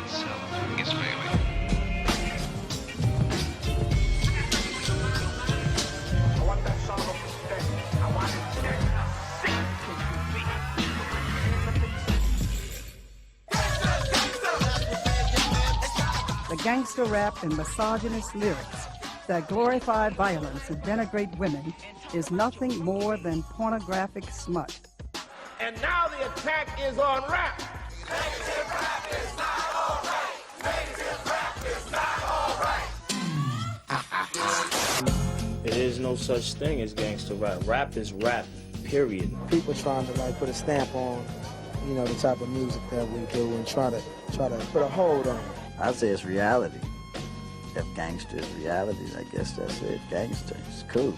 itself. It's failing. I want that song to stay. I want it to stay. The gangster rap and misogynist lyrics that glorify violence and denigrate women is nothing more than pornographic smut. And now the attack is on rap. Negative rap is not all right. Negative rap is not all right. There is no such thing as gangster rap. Rap is rap, period. People trying to like put a stamp on, you know, the type of music that we do and try to put a hold on it. I'd say it's reality. If gangster is reality, I guess that's it. Gangster, it's cool.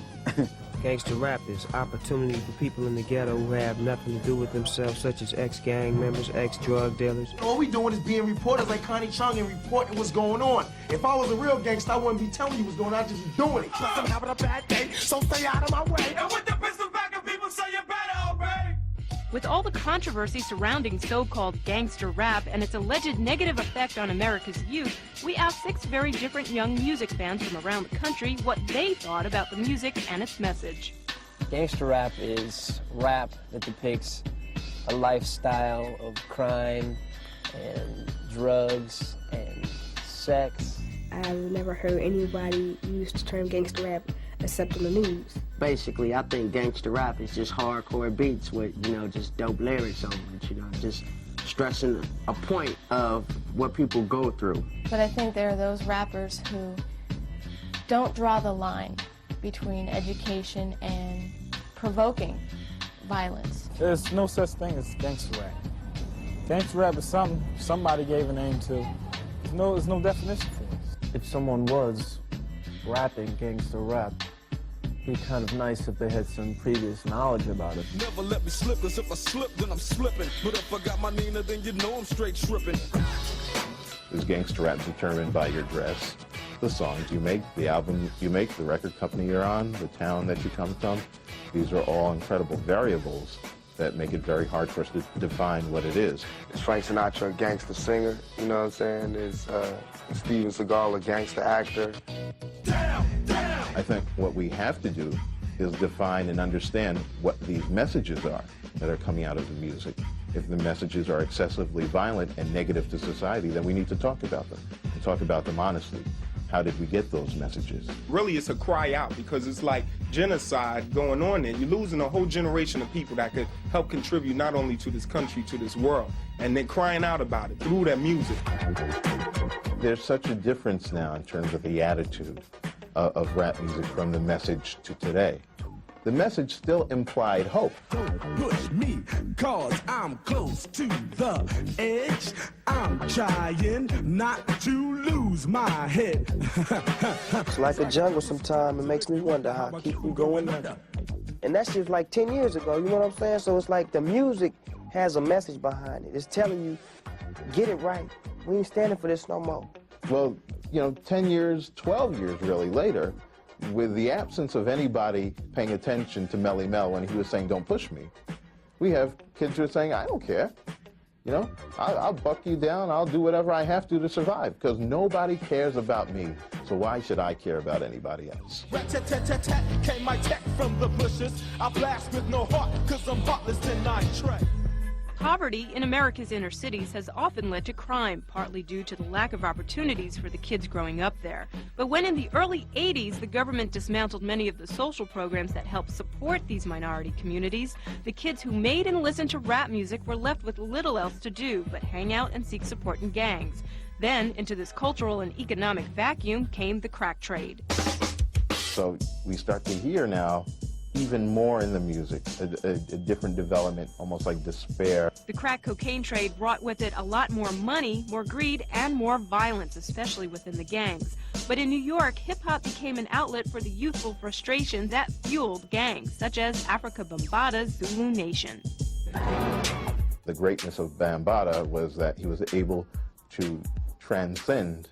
Gangster rap is opportunity for people in the ghetto who have nothing to do with themselves, such as ex-gang members, ex-drug dealers. All we doing is being reporters like Connie Chung and reporting what's going on. If I was a real gangster, I wouldn't be telling you what's going on, I'd just be doing it. I'm having a bad day, so stay out of my way. And with the pistol back and people say you better obey. With all the controversy surrounding so-called gangster rap and its alleged negative effect on America's youth, we asked 6 very different young music fans from around the country what they thought about the music and its message. Gangster rap is rap that depicts a lifestyle of crime and drugs and sex. I've never heard anybody use the term gangster rap except on the news. Basically, I think gangster rap is just hardcore beats with, you know, just dope lyrics on it, you know, just stressing a point of what people go through. But I think there are those rappers who don't draw the line between education and provoking violence. There's no such thing as gangster rap. Gangster rap is something somebody gave a name to. There's no definition for it. If someone was rapping gangster rap, it'd be kind of nice if they had some previous knowledge about it. Never let me slip, cause if I slip, then I'm slipping. But if I got my Nina, then you know I'm straight tripping. Is gangster rap determined by your dress, the songs you make, the album you make, the record company you're on, the town that you come from? These are all incredible variables that make it very hard for us to define what it is. Is Frank Sinatra a gangster singer? You know what I'm saying? Is Steven Seagal a gangster actor? I think what we have to do is define and understand what these messages are that are coming out of the music. If the messages are excessively violent and negative to society, then we need to talk about them and talk about them honestly. How did we get those messages? Really, it's a cry out because it's like genocide going on there. You're losing a whole generation of people that could help contribute not only to this country, to this world, and they're crying out about it through their music. There's such a difference now in terms of the attitude of rap music from the message to today. The message still implied hope. Don't push me, cause I'm close to the edge. I'm trying not to lose my head. It's like a jungle sometimes. It makes me wonder how I keep from going under. And that's just like 10 years ago, you know what I'm saying? So it's like the music has a message behind it. It's telling you, get it right. We ain't standing for this no more. Well, you know, 10 years, 12 years really later, with the absence of anybody paying attention to Melly Mel when he was saying, don't push me, we have kids who are saying, I don't care. You know, I'll buck you down, I'll do whatever I have to survive, because nobody cares about me, so why should I care about anybody else? Rat-tat-tat-tat-tat, came my tech from the bushes. I blast with no heart, cause I'm heartless and I tread. Poverty in America's inner cities has often led to crime, partly due to the lack of opportunities for the kids growing up there. But when in the early 80s the government dismantled many of the social programs that helped support these minority communities, the kids who made and listened to rap music were left with little else to do but hang out and seek support in gangs. Then, into this cultural and economic vacuum came the crack trade. So we start to hear now even more in the music, a different development, almost like despair. The crack cocaine trade brought with it a lot more money, more greed, and more violence, especially within the gangs. But in New York, hip-hop became an outlet for the youthful frustration that fueled gangs, such as Africa Bambaata's Zulu Nation. The greatness of Bambaataa was that he was able to transcend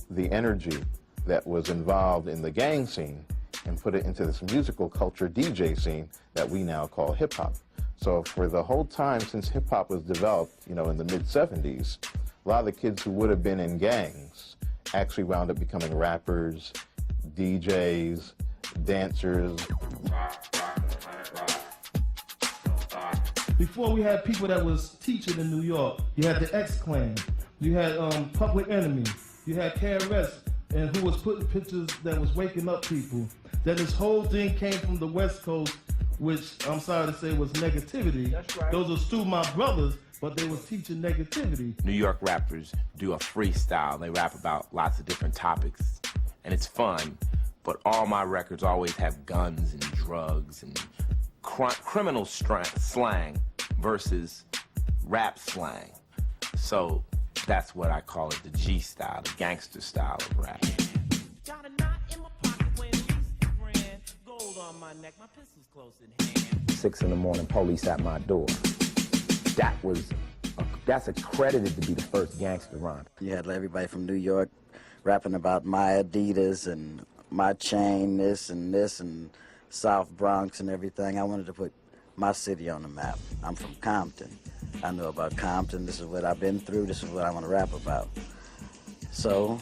the energy that was involved in the gang scene and put it into this musical culture DJ scene that we now call hip-hop. So for the whole time since hip-hop was developed, you know, in the mid-70s, A lot of the kids who would have been in gangs actually wound up becoming rappers, DJs, dancers. Before we had people that was teaching in New York. You had the X-Clan. You had Public Enemy. You had KRS, and who was putting pictures that was waking up people. Then this whole thing came from the West Coast, which I'm sorry to say was negativity. That's right. Those are still my brothers, but they was teaching negativity. New York rappers do a freestyle. They rap about lots of different topics, and it's fun. But all my records always have guns and drugs and criminal slang versus rap slang. So that's what I call it, the G style, the gangster style of rap. Got a knot in my pocket when we ran. Gold on my neck, my pistol's close in hand. 6 in the morning, police at my door. That's accredited to be the first gangster rhyme. You had everybody from New York rapping about my Adidas and my chain, this and South Bronx and everything. I wanted to put my city on the map. I'm from Compton. I know about Compton. This is what I've been through. This is what I want to rap about. So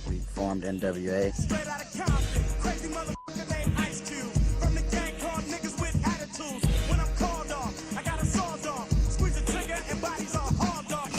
we formed NWA. Straight out of Compton, crazy motherfucker named Ice Cube. From the gang called niggas with attitudes. When I'm called off, I got a sawed off. Squeeze the trigger and bodies are hauled off.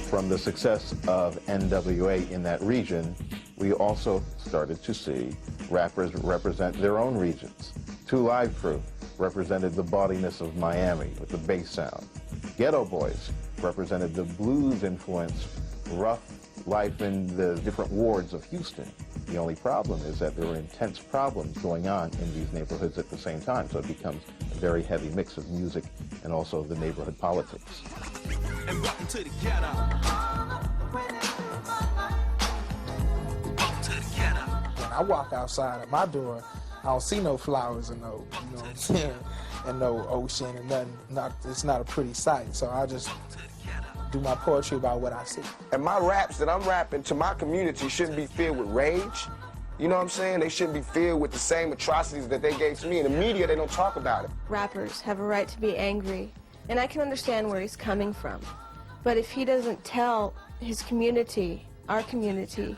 From the success of NWA in that region, we also started to see rappers represent their own regions. 2 Live Crew represented the bawdiness of Miami with the bass sound. Ghetto Boys represented the blues influence, rough life in the different wards of Houston. The only problem is that there were intense problems going on in these neighborhoods at the same time, so it becomes a very heavy mix of music and also the neighborhood politics. And welcome to the ghetto. When I walk outside of my door, I don't see no flowers and no, you know what I'm saying, and no ocean and nothing. It's not a pretty sight. So I just do my poetry about what I see. And my raps that I'm rapping to my community shouldn't be filled with rage. You know what I'm saying? They shouldn't be filled with the same atrocities that they gave to me. In the media, they don't talk about it. Rappers have a right to be angry, and I can understand where he's coming from. But if he doesn't tell his community, our community,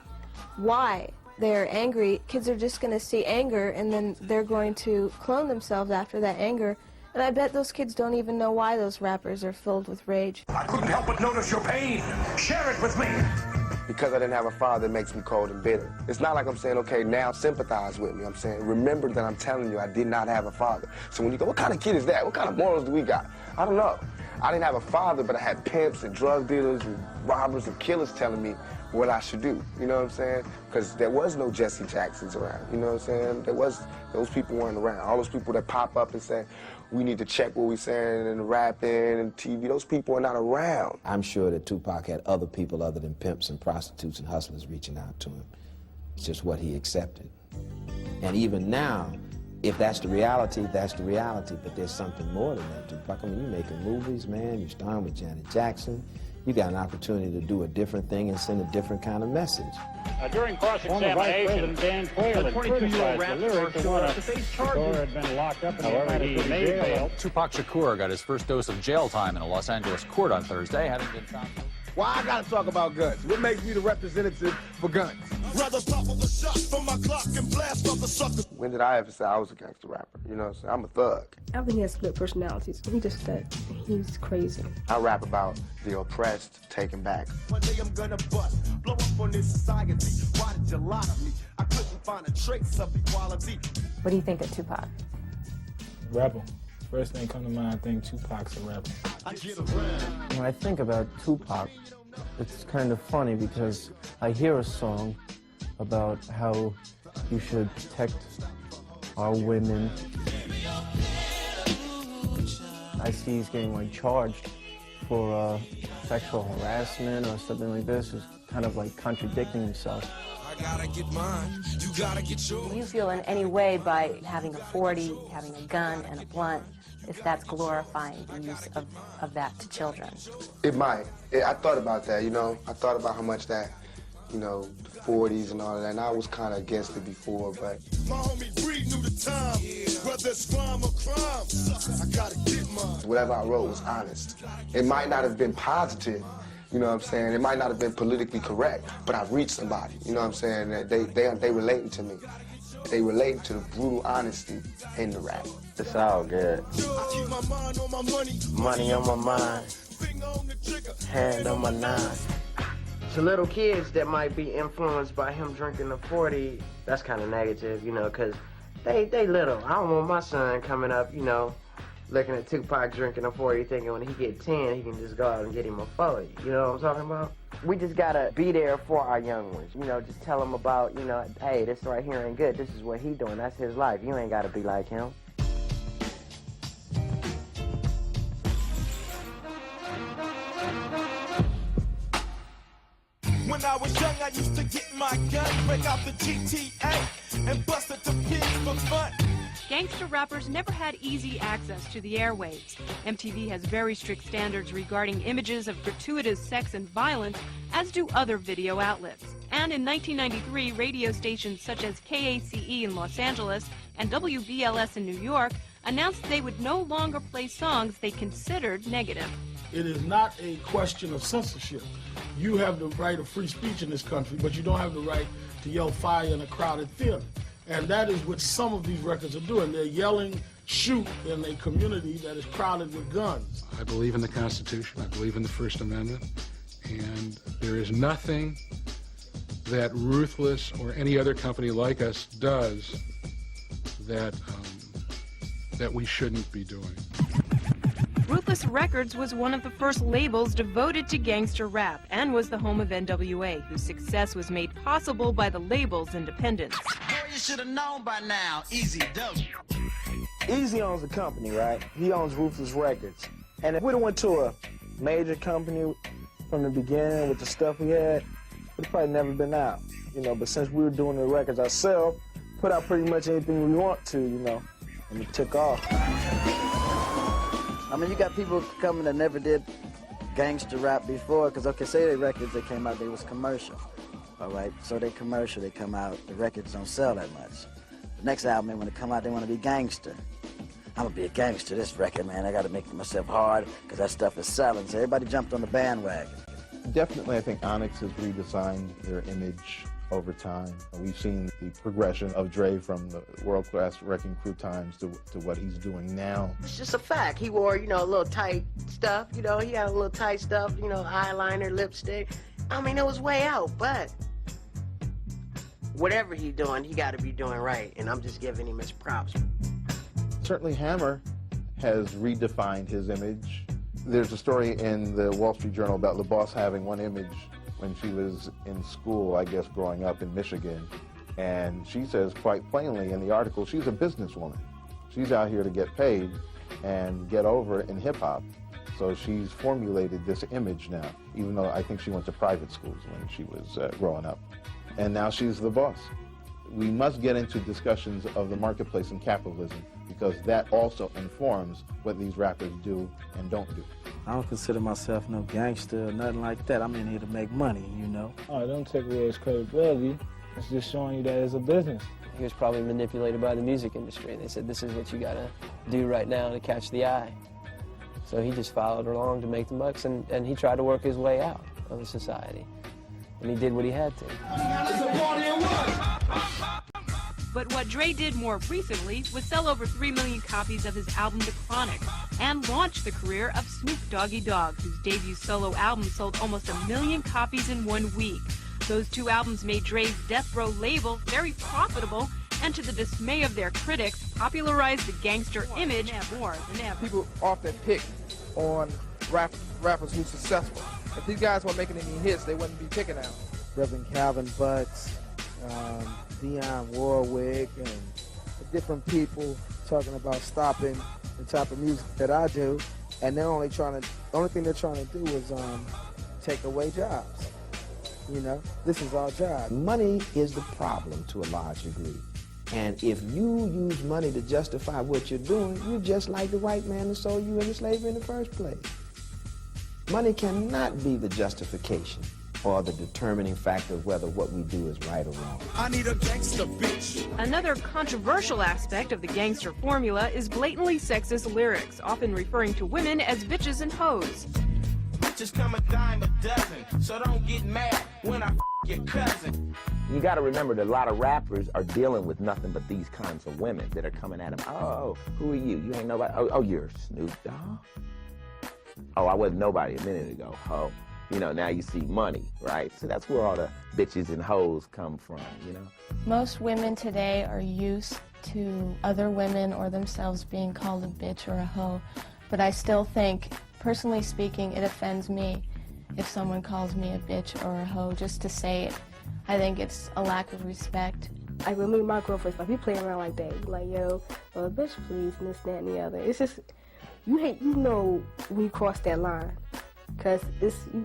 why they're angry, kids are just going to see anger, and then they're going to clone themselves after that anger. And I bet those kids don't even know why those rappers are filled with rage. I couldn't help but notice your pain. Share it with me. Because I didn't have a father, it makes me cold and bitter. It's not like I'm saying, okay, now sympathize with me. I'm saying, remember that I'm telling you I did not have a father. So when you go, what kind of kid is that? What kind of morals do we got? I don't know. I didn't have a father, but I had pimps and drug dealers and robbers and killers telling me what I should do, you know what I'm saying? Because there was no Jesse Jacksons around, you know what I'm saying? Those people weren't around. All those people that pop up and say, we need to check what we're saying and rapping and TV, those people are not around. I'm sure that Tupac had other people other than pimps and prostitutes and hustlers reaching out to him. It's just what he accepted. And even now, if that's the reality, that's the reality, but there's something more than that, Tupac. I mean, you're making movies, man, you're starring with Janet Jackson. You got an opportunity to do a different thing and send a different kind of message. During cross-examination, Dan Quayle had criticized the lyrics of one of Shakur had been locked up in the made bail. Tupac Shakur got his first dose of jail time in a Los Angeles court on Thursday, having been found. Why I gotta talk about guns? What makes me the representative for guns? When did I ever say I was a gangster rapper? You know what I'm saying? I'm a thug. I think he has split personalities. He just that he's crazy. I rap about the oppressed taken back. One day I'm gonna bust, blow up on this society. Why did you lie to me? I couldn't find a trace of equality. What do you think of Tupac? Rebel. First thing come to mind, I think Tupac's a rebel. When I think about Tupac, it's kind of funny because I hear a song about how you should protect our women. I see he's getting like charged for sexual harassment or something like this. It's kind of like contradicting himself. I gotta get mine, you gotta get yours. Do you feel in any way by having a 40, having a gun and a blunt, if that's glorifying the use of that to children? It might. I thought about that, you know. I thought about how much that, you know, the 40s and all of that, and I was kind of against it before, but... My homie Breed knew the time, whether it's crime or crime, I gotta get mine. Whatever I wrote was honest. It might not have been positive, You know what I'm saying? It might not have been politically correct, but I've reached somebody. You know what I'm saying? That they relating to me. They relating to the brutal honesty in the rap. It's all good. Money on my mind. Hand on my nine. To little kids that might be influenced by him drinking the 40, that's kind of negative, you know, because they little. I don't want my son coming up, you know, looking at Tupac drinking a 40, thinking when he get 10, he can just go out and get him a 40. You know what I'm talking about? We just gotta be there for our young ones. You know, just tell them about, you know, hey, this right here ain't good. This is what he doing. That's his life. You ain't gotta be like him. When I was young, I used to get my gun, break out the GTA, and bust at the pigs for fun. Gangster rappers never had easy access to the airwaves. MTV has very strict standards regarding images of gratuitous sex and violence, as do other video outlets. And in 1993, radio stations such as KACE in Los Angeles and WBLS in New York announced they would no longer play songs they considered negative. It is not a question of censorship. You have the right of free speech in this country, but you don't have the right to yell fire in a crowded theater. And that is what some of these records are doing. They're yelling shoot in a community that is crowded with guns. I believe in the Constitution. I believe in the First Amendment. And there is nothing that Ruthless or any other company like us does that we shouldn't be doing. Ruthless Records was one of the first labels devoted to gangster rap and was the home of NWA, whose success was made possible by the label's independence. You should have known by now, Easy W. Easy owns the company, right? He owns Ruthless Records. And if we'd have went to a major company from the beginning with the stuff we had, it'd probably never been out, you know. But since we were doing the records ourselves, put out pretty much anything we want to, you know, and it took off. I mean, you got people coming that never did gangster rap before, because, okay, say the records that came out, they was commercial, all right? So they commercial, they come out, the records don't sell that much. The next album, when they come out, they want to be gangster. I'm going to be a gangster this record, man. I got to make myself hard, because that stuff is selling. So everybody jumped on the bandwagon. Definitely, I think Onyx has redesigned their image over time. We've seen the progression of Dre from the world-class Wrecking Crew times to what he's doing now. It's just a fact. He wore, you know, a little tight stuff, you know, he had a little tight stuff, you know, eyeliner, lipstick. I mean, it was way out, but whatever he's doing, he got to be doing right, and I'm just giving him his props. Certainly Hammer has redefined his image. There's a story in the Wall Street Journal about the boss having one image when she was in school, I guess, growing up in Michigan. And she says quite plainly in the article, she's a businesswoman. She's out here to get paid and get over in hip-hop. So she's formulated this image now, even though I think she went to private schools when she was growing up. And now she's the boss. We must get into discussions of the marketplace and capitalism, because that also informs what these rappers do and don't do. I don't consider myself no gangster or nothing like that. I'm in here to make money, you know. Oh, don't take away his credibility. It's just showing you that it's a business. He was probably manipulated by the music industry. They said, this is what you gotta do right now to catch the eye. So he just followed along to make the bucks, and he tried to work his way out of the society. And he did what he had to. But what Dre did more recently was sell over 3 million copies of his album The Chronic and launch the career of Snoop Doggy Dogg, whose debut solo album sold almost 1 million copies in 1 week. Those 2 albums made Dre's Death Row label very profitable, and to the dismay of their critics, popularized the gangster image more than ever. People often pick on rappers who's successful. If these guys weren't making any hits, they wouldn't be picking out. Reverend Calvin Butts, Dionne Warwick, and different people talking about stopping the type of music that I do, and the only thing they're trying to do is take away jobs. You know, this is our job. Money is the problem to a large degree. And if you use money to justify what you're doing, you're just like the white man that sold you into slavery in the first place. Money cannot be the justification or the determining factor of whether what we do is right or wrong. I need a gangster bitch. Another controversial aspect of the gangster formula is blatantly sexist lyrics, often referring to women as bitches and hoes. bitches come a dime a dozen. So don't get mad when I your cousin. You got to remember that a lot of rappers are dealing with nothing but these kinds of women that are coming at them. Oh, who are you? You ain't nobody. Oh, you're Snoop Dogg. Oh, I wasn't nobody a minute ago. Oh, you know, now you see money, right? So that's where all the bitches and hoes come from, you know? Most women today are used to other women or themselves being called a bitch or a hoe, but I still think, personally speaking, it offends me if someone calls me a bitch or a hoe just to say it. I think it's a lack of respect. Like with me and my girlfriends, like we play around like that. Like, yo, bitch please, and this, that, and the other. It's just, you know when you cross that line. Cause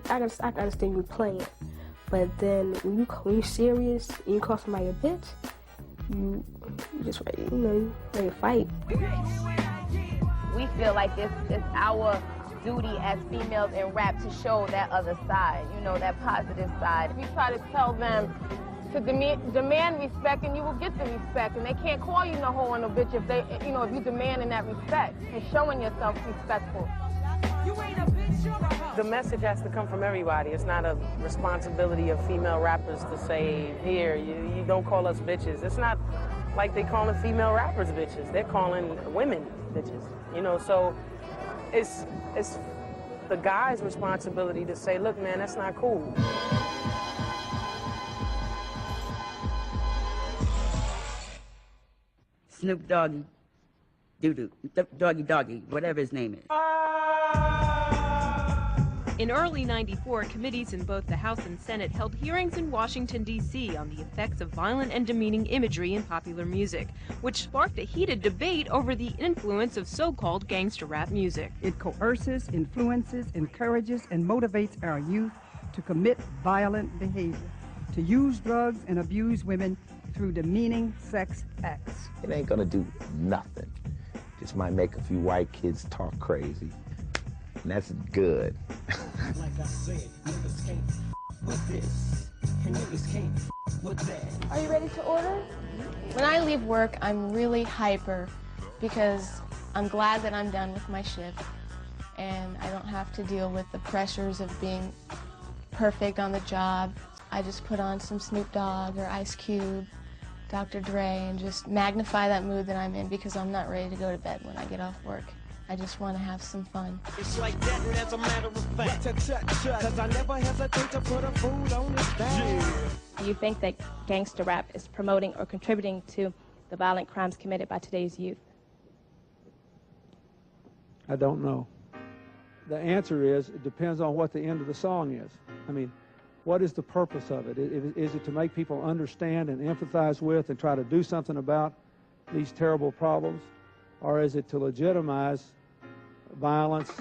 I can understand you playing. But then when you're serious and you call somebody a bitch, you just ready, you ready to fight. We feel like it's our duty as females in rap to show that other side, that positive side. If you try to tell them to demand respect, and you will get the respect, and they can't call you no hoe or no bitch if they, if you demanding that respect and showing yourself respectful. The message has to come from everybody. It's not a responsibility of female rappers to say, here, you don't call us bitches. It's not like they calling female rappers bitches. They're calling women bitches, so it's the guy's responsibility to say, look, man, that's not cool. Snoop Doggy, Doo-Doo, Doggy, whatever his name is. In early '94, committees in both the House and Senate held hearings in Washington, D.C. on the effects of violent and demeaning imagery in popular music, which sparked a heated debate over the influence of so-called gangster rap music. It coerces, influences, encourages, and motivates our youth to commit violent behavior, to use drugs and abuse women through demeaning sex acts. It ain't gonna do nothing. Just might make a few white kids talk crazy. And that's good. Like I said, niggas can't with this, and niggas can't with that. Are you ready to order? When I leave work, I'm really hyper because I'm glad that I'm done with my shift and I don't have to deal with the pressures of being perfect on the job. I just put on some Snoop Dogg or Ice Cube, Dr. Dre, and just magnify that mood that I'm in because I'm not ready to go to bed when I get off work. I just want to have some fun. It's like that, and as a matter of fact, cause I never hesitate to put a food on his back. Do you think that gangster rap is promoting or contributing to the violent crimes committed by today's youth? I don't know. The answer is, it depends on what the end of the song is. I mean, what is the purpose of it? Is it to make people understand and empathize with and try to do something about these terrible problems? Or is it to legitimize violence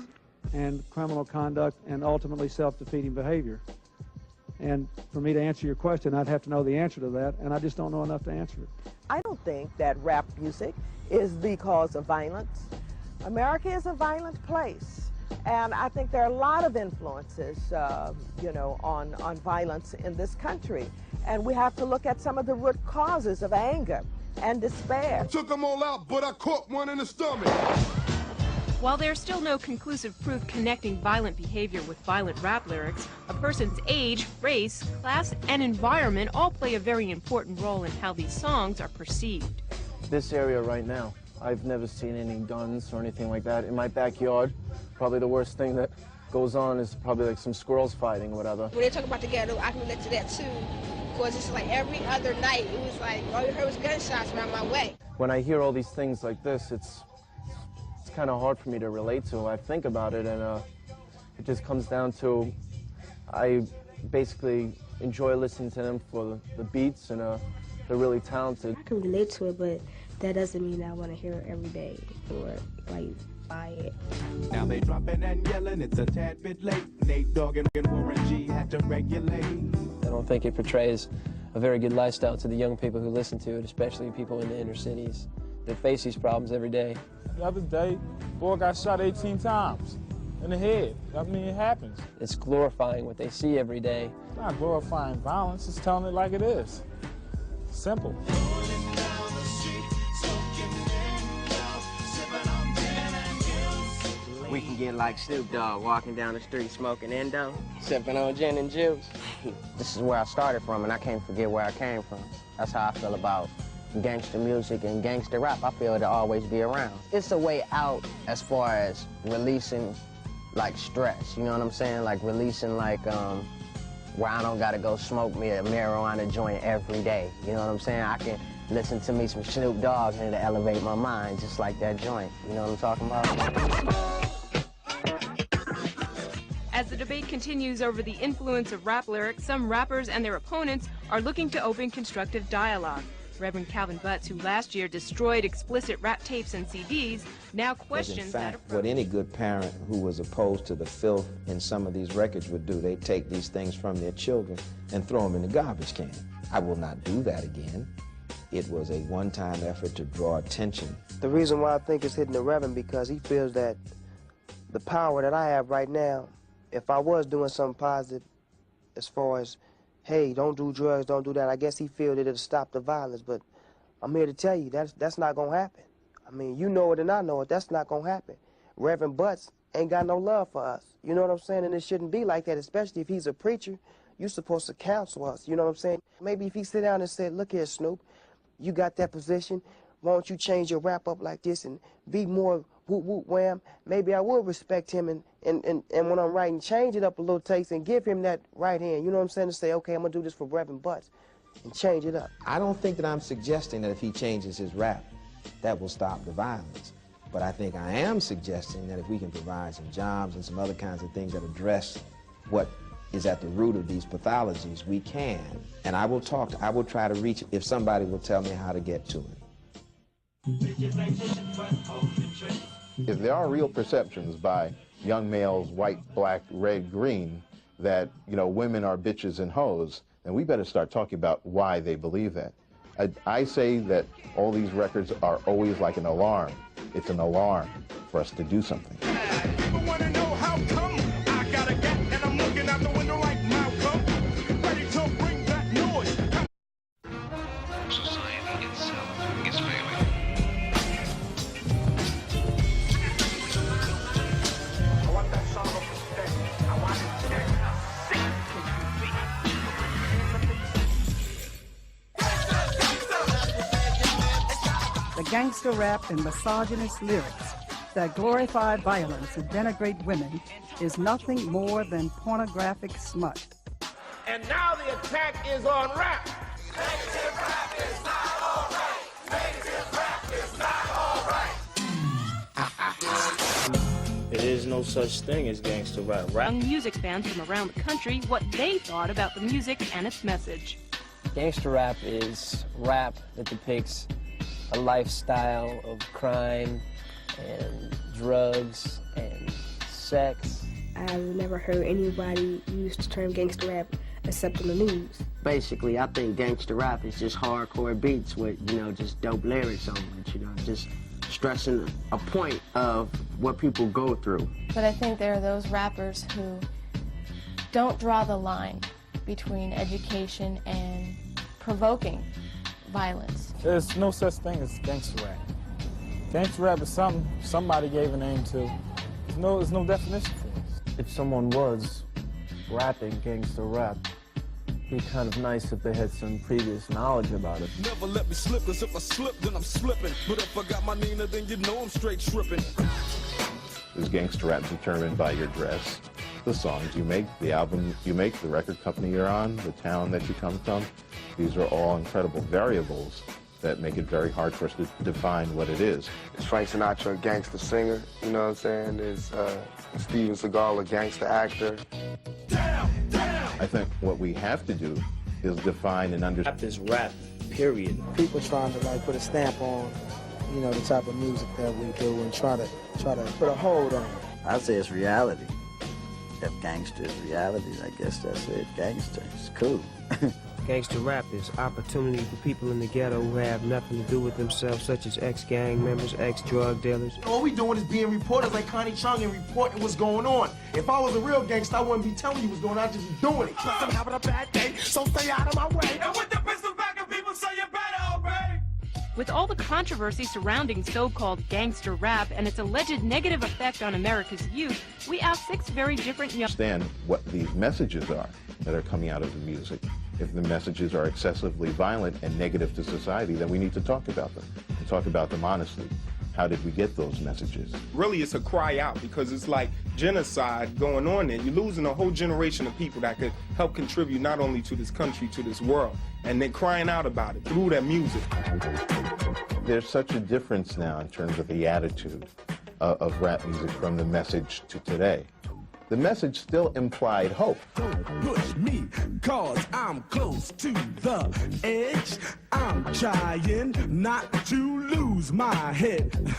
and criminal conduct and ultimately self-defeating behavior? And for me to answer your question, I'd have to know the answer to that, and I just don't know enough to answer it. I don't think that rap music is the cause of violence. America is a violent place, and I think there are a lot of influences, on violence in this country. And we have to look at some of the root causes of anger and despair. Took them all out, but I caught one in the stomach. While there's still no conclusive proof connecting violent behavior with violent rap lyrics, a person's age, race, class, and environment all play a very important role in how these songs are perceived. This area right now, I've never seen any guns or anything like that. In my backyard, probably the worst thing that goes on is probably like some squirrels fighting or whatever. When they talk about the ghetto, I can relate to that too. Because it's like every other night, it was like, all you heard was gunshots around my way. When I hear all these things like this, it's kind of hard for me to relate to. I think about it, and it just comes down to I basically enjoy listening to them for the beats, and they're really talented. I can relate to it, but that doesn't mean I want to hear it every day or like buy it. Now they dropping and yelling, it's a tad bit late. Nate Dogg and Warren G had to regulate. I don't think it portrays a very good lifestyle to the young people who listen to it, especially people in the inner cities that face these problems every day. The other day, boy got shot 18 times in the head. I mean, it happens. It's glorifying what they see every day. It's not glorifying violence, it's telling it like it is. Simple. We can get like Snoop Dogg walking down the street smoking Indo. Sipping on gin and juice. This is where I started from, and I can't forget where I came from. That's how I feel about gangster music and gangster rap. I feel it'll always be around. It's a way out as far as releasing like stress, you know what I'm saying? Like releasing like where I don't gotta go smoke me a marijuana joint every day. You know what I'm saying? I can listen to me some Snoop Dogg and it'll elevate my mind just like that joint. You know what I'm talking about? As the debate continues over the influence of rap lyrics, some rappers and their opponents are looking to open constructive dialogue. Reverend Calvin Butts, who last year destroyed explicit rap tapes and CDs, now questions that approach. What any good parent who was opposed to the filth in some of these records would do, they take these things from their children and throw them in the garbage can. I will not do that again. It was a one-time effort to draw attention. The reason why I think it's hitting the Reverend because he feels that the power that I have right now, if I was doing something positive as far as, hey, don't do drugs, don't do that, I guess he feels that it'll stop the violence. But I'm here to tell you that's not going to happen. I mean, you know it and I know it. That's not going to happen. Reverend Butts ain't got no love for us. You know what I'm saying? And it shouldn't be like that, especially if he's a preacher. You're supposed to counsel us. You know what I'm saying? Maybe if he sit down and said, look here, Snoop, you got that position. Why don't you change your rap up like this and be more whoop whoop wham? Maybe I would respect him and when I'm writing, change it up a little taste and give him that right hand. You know what I'm saying? To say, okay, I'm going to do this for Reverend Butts and change it up. I don't think that I'm suggesting that if he changes his rap, that will stop the violence. But I think I am suggesting that if we can provide some jobs and some other kinds of things that address what is at the root of these pathologies, we can. And I will try to reach it if somebody will tell me how to get to it. If there are real perceptions by young males, white, black, red, green, that, you know, women are bitches and hoes, then we better start talking about why they believe that. I say that all these records are always like an alarm. It's an alarm for us to do something. Gangster rap and misogynist lyrics that glorify violence and denigrate women is nothing more than pornographic smut. And now the attack is on rap. Negative rap is not all right. Negative rap is not all right. There is no such thing as gangster rap. Young music fans from around the country what they thought about the music and its message. Gangster rap is rap that depicts a lifestyle of crime and drugs and sex. I've never heard anybody use the term gangster rap except in the news. Basically, I think gangster rap is just hardcore beats with, you know, just dope lyrics on it, you know, just stressing a point of what people go through. But I think there are those rappers who don't draw the line between education and provoking violence. There's no such thing as gangster rap. Gangster rap is something somebody gave a name to. There's no definition for it. If someone was rapping gangster rap, it'd be kind of nice if they had some previous knowledge about it. Never let me slip, cause if I slip, then I'm slipping. But if I got my Nina, then you know I'm straight tripping. Is gangster rap determined by your dress, the songs you make, the album you make, the record company you're on, the town that you come from? These are all incredible variables that make it very hard for us to define what it is. Is Frank Sinatra a gangster singer? You know what I'm saying? Is Steven Seagal a gangster actor? I think what we have to do is define and understand. Rap is rap, period. People trying to like put a stamp on, you know, the type of music that we do and try to put a hold on it. I'd say it's reality. If gangster is reality, I guess that's it. Gangster, it's cool. Gangster rap is opportunity for people in the ghetto who have nothing to do with themselves, such as ex-gang members, ex-drug dealers. All we doing is being reporters like Connie Chung and reporting what's going on. If I was a real gangster, I wouldn't be telling you what's going on, I'd just be doing it. I'm having a bad day, so stay out of my way. And with the pistol back and people say you better obey. With all the controversy surrounding so-called gangster rap and its alleged negative effect on America's youth, we asked 6 very different young... Understand what these messages are that are coming out of the music. If the messages are excessively violent and negative to society, then we need to talk about them and talk about them honestly. How did we get those messages? Really, it's a cry out because it's like genocide going on there. You're losing a whole generation of people that could help contribute not only to this country, to this world, and they're crying out about it through their music. There's such a difference now in terms of the attitude of rap music from the message to today. The message still implied hope. Don't push me, cause I'm close to the edge. I'm trying not to lose my head.